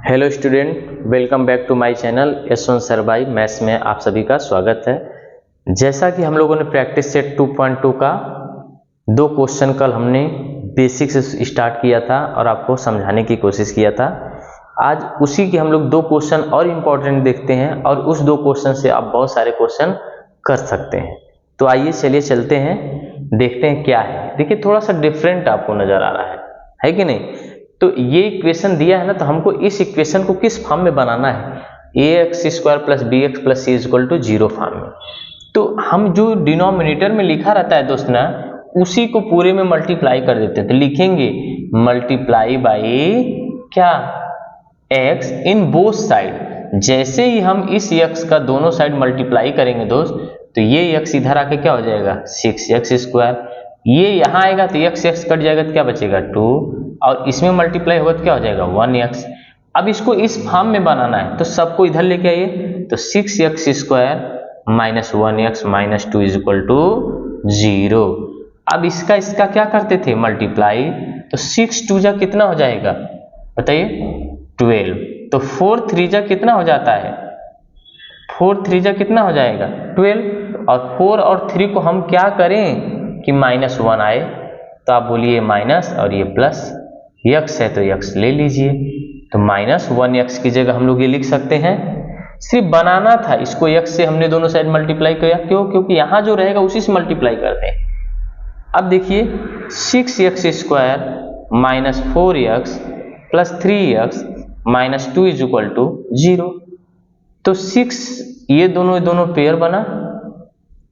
Hello student, welcome back to my channel Yashwant sir भाई maths में आप सभी का स्वागत है। जैसा कि हम लोगों ने प्रैक्टिस सेट 2.2 का दो क्वेश्चन कल हमने बेसिक से स्टार्ट किया था और आपको समझाने की कोशिश किया था। आज उसी के हम लोग दो क्वेश्चन और इम्पोर्टेंट देखते हैं और उस दो क्वेश्चन से आप बहुत सारे क्वेश्चन कर सकते हैं। तो आइए चलिए चलते हैं, देखते हैं क्या है। देखिए थोड़ा सा डिफरेंट आपको नजर आ रहा है कि नहीं। तो ये इक्वेशन दिया है ना, तो हमको इस इक्वेशन को किस फॉर्म में बनाना है, ax² plus bx plus c equal to 0 form में। तो हम जो डिनोमिनेटर में लिखा रहता है दोस्त ना, उसी को पूरे में मल्टीप्लाई कर देते हैं। तो लिखेंगे मल्टीप्लाई बाई क्या, x इन बोथ साइड। जैसे ही हम इस x का दोनों साइड मल्टीप्लाई करेंगे दोस्त, तो ये x इधर आके क्या हो जाएगा 6x²। ये यहाँ आएगा तो x कट जाएगा तो क्या बचेगा 2, और इसमें मल्टीप्लाई होगा तो क्या हो जाएगा 1x। अब इसको इस फॉर्म में बनाना है तो सबको इधर लेके आइए। तो 6x² minus 1x minus 2 is equal to 0। अब इसका क्या करते थे मल्टीप्लाई, तो 6 2 जा कितना हो जाएगा बताइए 12। तो 4 3 जा कितना हो जाता है, 4 3 जा कितना हो जाएगा 12। और 4 और 3 को हम क्या करें कि -1 आए, तो आप बोलिए माइनस और ये प्लस, x है तो x ले लीजिए। तो -1x की जगह हम लोग ये लिख सकते हैं। सिर्फ बनाना था इसको, x से हमने दोनों साइड मल्टीप्लाई किया। क्यों? क्योंकि यहाँ जो रहेगा उसी से मल्टीप्लाई करते हैं। अब देखिए 6x² minus 4x plus 3x minus 2 is equal to 0। तो 6 ये दोनों पेयर बना,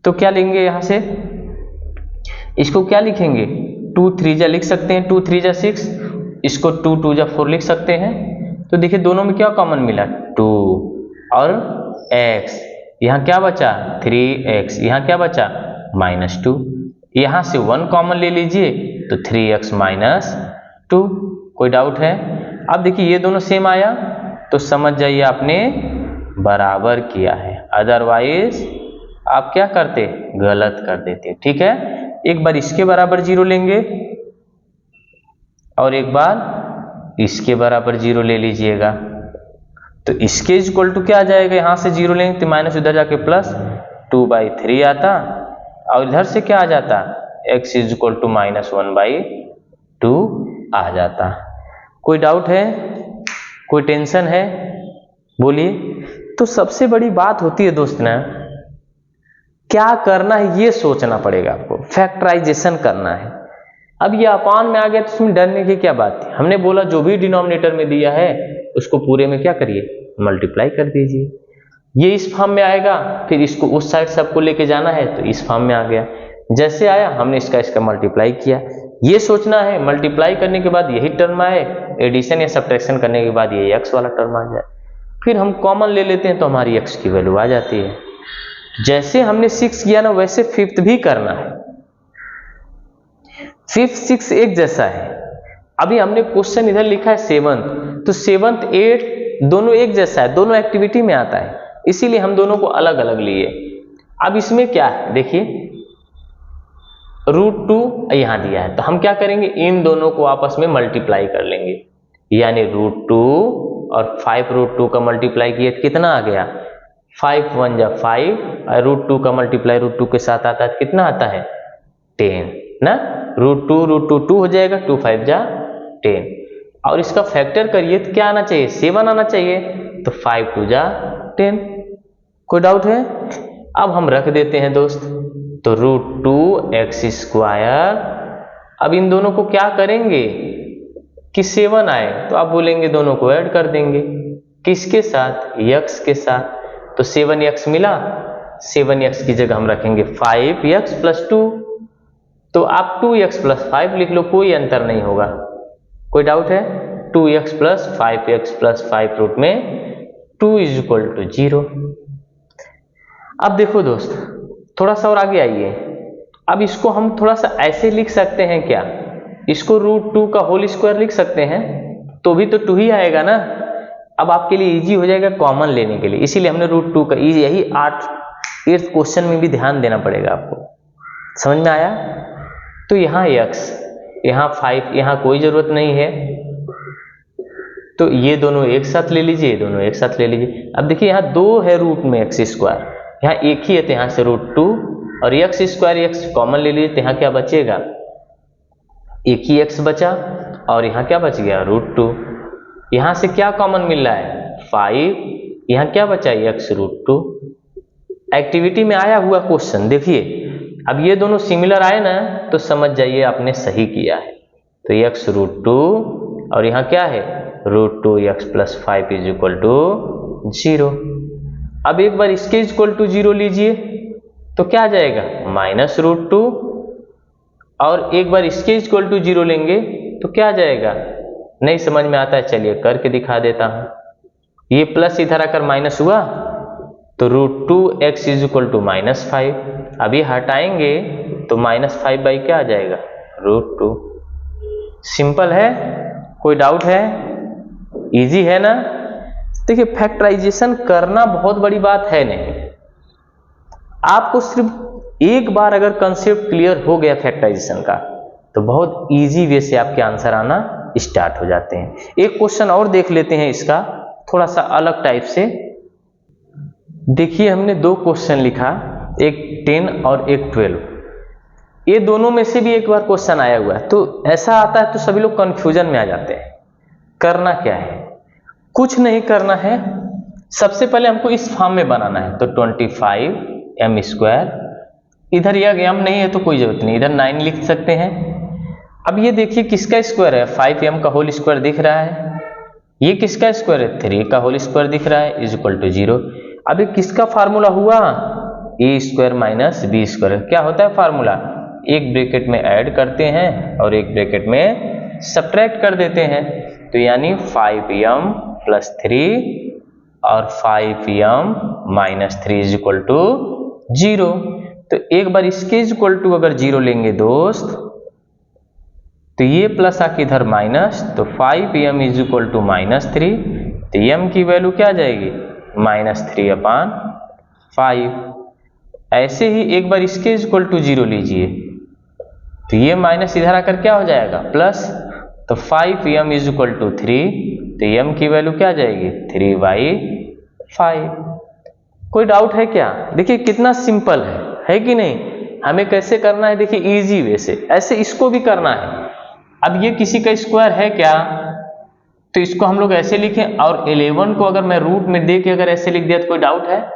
तो क्या लेंगे यहाँ से, इसको क्या लिखेंगे 2 3 जा लिख सकते हैं, 2 3 जा 6, इसको 2 2 जा 4 लिख सकते हैं। तो देखिए दोनों में क्या कॉमन मिला 2 और x, यहाँ क्या बचा 3x, यहाँ क्या बचा -2। यहाँ से 1 कॉमन ले लीजिए तो 3x माइनस 2। कोई डाउट है? अब देखिए ये दोनों सेम आया तो समझ जाइए आपने बराबर किया है, अदरवाइज आप क्या करते गलत कर देते। ठीक है, एक बार इसके बराबर 0 लेंगे और एक बार इसके बराबर 0 ले लीजिएगा। तो इसके इक्वल टू क्या आ जाएगा, यहां से 0 लेंगे तो माइनस उधर जाके प्लस 2/3 आता, और इधर से क्या आ जाता x इज इक्वल टू -1/2 आ जाता। कोई डाउट है, कोई टेंशन है बोलिए। तो सबसे बड़ी बात होती है दोस्त ना, क्या करना है ये सोचना पड़ेगा आपको, फैक्टराइजेशन करना है। अब ये अपान में आ गया तो उसमें डरने की क्या बात है। हमने बोला जो भी डिनोमिनेटर में दिया है उसको पूरे में क्या करिए मल्टीप्लाई कर दीजिए। ये इस फॉर्म में आएगा, फिर इसको उस साइड सबको लेके जाना है तो इस फॉर्म में आ गया। जैसे आया हमने इसका मल्टीप्लाई किया। ये सोचना है मल्टीप्लाई करने के बाद यही टर्म आए, एडिशन या सब्ट्रैक्शन करने के बाद ये x वाला टर्म आ जाए, फिर हम कॉमन ले लेते हैं तो हमारी x की वैल्यू आ जाती है। जैसे हमने 6 किया ना, वैसे 5th भी करना है। 5th 6 एक जैसा है। अभी हमने क्वेश्चन इधर लिखा है 7th, तो 7th 8 दोनों एक जैसा है, दोनों एक्टिविटी में आता है, इसीलिए हम दोनों को अलग अलग लिए। अब इसमें क्या है देखिए, √2 यहां दिया है, तो हम क्या करेंगे इन दोनों को आपस में मल्टीप्लाई कर लेंगे। यानी √2 और 5√2 का मल्टीप्लाई किए तो कितना आ गया 5 1 जा 5, और √2 का मल्टीप्लाई √2 के साथ आता है तो कितना आता है 10 ना। √2 2 हो जाएगा, 2 5 जा 10, और इसका फैक्टर करिए तो क्या आना चाहिए 7 आना चाहिए, तो 5 2 जा 10। कोई डाउट है? अब हम रख देते हैं दोस्त, तो √2x²। अब इन दोनों को क्या करेंगे कि 7 आए तो आप बोलेंगे दोनों को ऐड कर देंगे, किसके साथ x के साथ। तो 7x मिला, 7x की जगह हम रखेंगे 5x प्लस 2, तो आप 2x प्लस 5 लिख लो, कोई अंतर नहीं होगा। कोई डाउट है? 2x plus 5x plus 5 root में 2 इज इक्वल टू 0। अब देखो दोस्त थोड़ा सा और आगे आइए। अब इसको हम थोड़ा सा ऐसे लिख सकते हैं क्या, इसको √2 का होल स्क्वायर लिख सकते हैं, तो भी तो 2 ही आएगा ना। अब आपके लिए इजी हो जाएगा कॉमन लेने के लिए, इसीलिए हमने √2 का, यही 8th क्वेश्चन में भी ध्यान देना पड़ेगा आपको। समझ में आया? तो यहाँ x, यहाँ 5, यहाँ कोई जरूरत नहीं है, तो ये दोनों एक साथ ले लीजिए, ये दोनों एक साथ ले लीजिए। अब देखिए यहाँ 2 है रूट में एक्स स्क्वायर, यहाँ एक ही है तो यहाँ से √2 और एक्स स्क्वायर एक्स कॉमन ले लीजिए तो यहाँ क्या बचेगा, एक ही एक्स बचा और यहाँ क्या बच गया √2। यहाँ से क्या कॉमन मिल रहा है 5, यहाँ क्या बचा x √2। एक्टिविटी में आया हुआ क्वेश्चन देखिए, अब ये दोनों सिमिलर आए ना तो समझ जाइए आपने सही किया है। तो x √2 और यहाँ क्या है √2x + 5 = 0। अब एक बार इसके = 0 लीजिए तो क्या आ जाएगा -√2 और एक बार इसके = 0 लेंगे तो क्या आ जाएगा, नहीं समझ में आता है, चलिए करके दिखा देता हूं। ये प्लस इधर आकर माइनस हुआ तो √2x = -5। अब ये हटाएंगे तो -5 क्या आ जाएगा √2। सिंपल है, कोई डाउट है, इजी है ना। देखिए फैक्टराइजेशन करना बहुत बड़ी बात है नहीं, आपको सिर्फ एक बार अगर कंसेप्ट क्लियर हो गया फैक्टराइजेशन का तो बहुत इजी वे से आपके आंसर आना स्टार्ट हो जाते हैं। एक क्वेश्चन और देख लेते हैं इसका थोड़ा सा अलग टाइप से। देखिए हमने 2 क्वेश्चन लिखा, एक 10 और एक 12। ये दोनों में से भी एक बार क्वेश्चन आया हुआ है, तो ऐसा आता है तो सभी लोग कंफ्यूजन में आ जाते हैं। करना क्या है, कुछ नहीं करना है, सबसे पहले हमको इस फॉर्म में बनाना है। तो 25m², इधर यह m नहीं है तो कोई जरूरत नहीं, इधर 9 लिख सकते हैं। अब ये देखिए किसका स्क्वायर है, 5m का होल स्क्वायर दिख रहा है, ये किसका स्क्वायर है 3 का होल स्क्वायर दिख रहा है =0। अब ये किसका फार्मूला हुआ, a² - b²। क्या होता है फार्मूला, एक ब्रैकेट में ऐड करते हैं और एक ब्रैकेट में सब्ट्रैक्ट कर देते हैं। तो यानी 5m + 3 और 5m - 3 = 0। तो एक बार इसके = अगर 0 लेंगे दोस्त तो ये प्लस आके इधर माइनस, तो 5m = -3, तो m की वैल्यू क्या आ जाएगी -3/5। ऐसे ही एक बार इसके = 0 लीजिए तो ये माइनस इधर आकर क्या हो जाएगा प्लस, तो 5m = 3, तो m की वैल्यू क्या आ जाएगी 3/5। कोई डाउट है क्या। देखिए कितना सिंपल है कि नहीं। हमें कैसे करना है, देखिए इजी वे से, ऐसे इसको भी करना है। अब ये किसी का स्क्वायर है क्या, तो इसको हम लोग ऐसे लिखें, और 11 को अगर मैं रूट में दे के अगर ऐसे लिख दिया तो कोई डाउट है,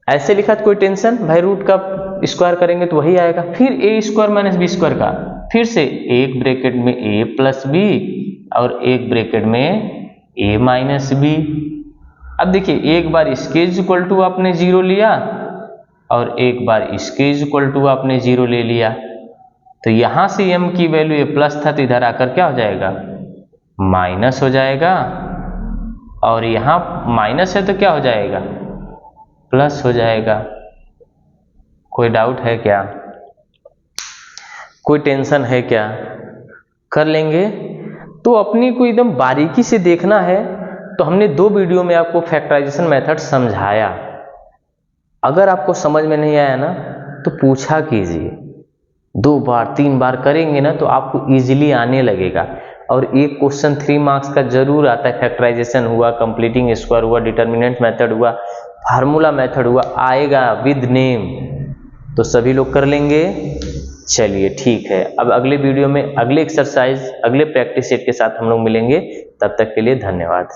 ऐसे लिखा तो कोई टेंशन, भाई रूट का स्क्वायर करेंगे तो वही आएगा। फिर a² - b² का, फिर से एक ब्रैकेट में a + b और एक ब्रैकेट में a - b। अब देखिए एक बार इसके = आपने 0 लिया और एक बार इसके = आपने 0 ले लिया, तो यहां से m की वैल्यू ये प्लस था तो इधर आकर क्या हो जाएगा माइनस हो जाएगा, और यहां माइनस है तो क्या हो जाएगा प्लस हो जाएगा। कोई डाउट है क्या, कोई टेंशन है क्या, कर लेंगे। तो अपनी को एकदम बारीकी से देखना है। तो हमने 2 वीडियो में आपको फैक्टराइजेशन मेथड समझाया, अगर आपको समझ में नहीं आया ना तो पूछा कीजिए, 2 बार 3 बार करेंगे ना तो आपको इजीली आने लगेगा। और एक क्वेश्चन 3 मार्क्स का जरूर आता है, फैक्टराइजेशन हुआ, कंप्लीटिंग स्क्वायर हुआ, डिटर्मिनेंट मेथड हुआ, फार्मूला मेथड हुआ, आएगा विद नेम, तो सभी लोग कर लेंगे। चलिए ठीक है, अब अगले वीडियो में अगले एक्सरसाइज, अगले प्रैक्टिस सेट के साथ हम लोग मिलेंगे। तब तक के लिए धन्यवाद।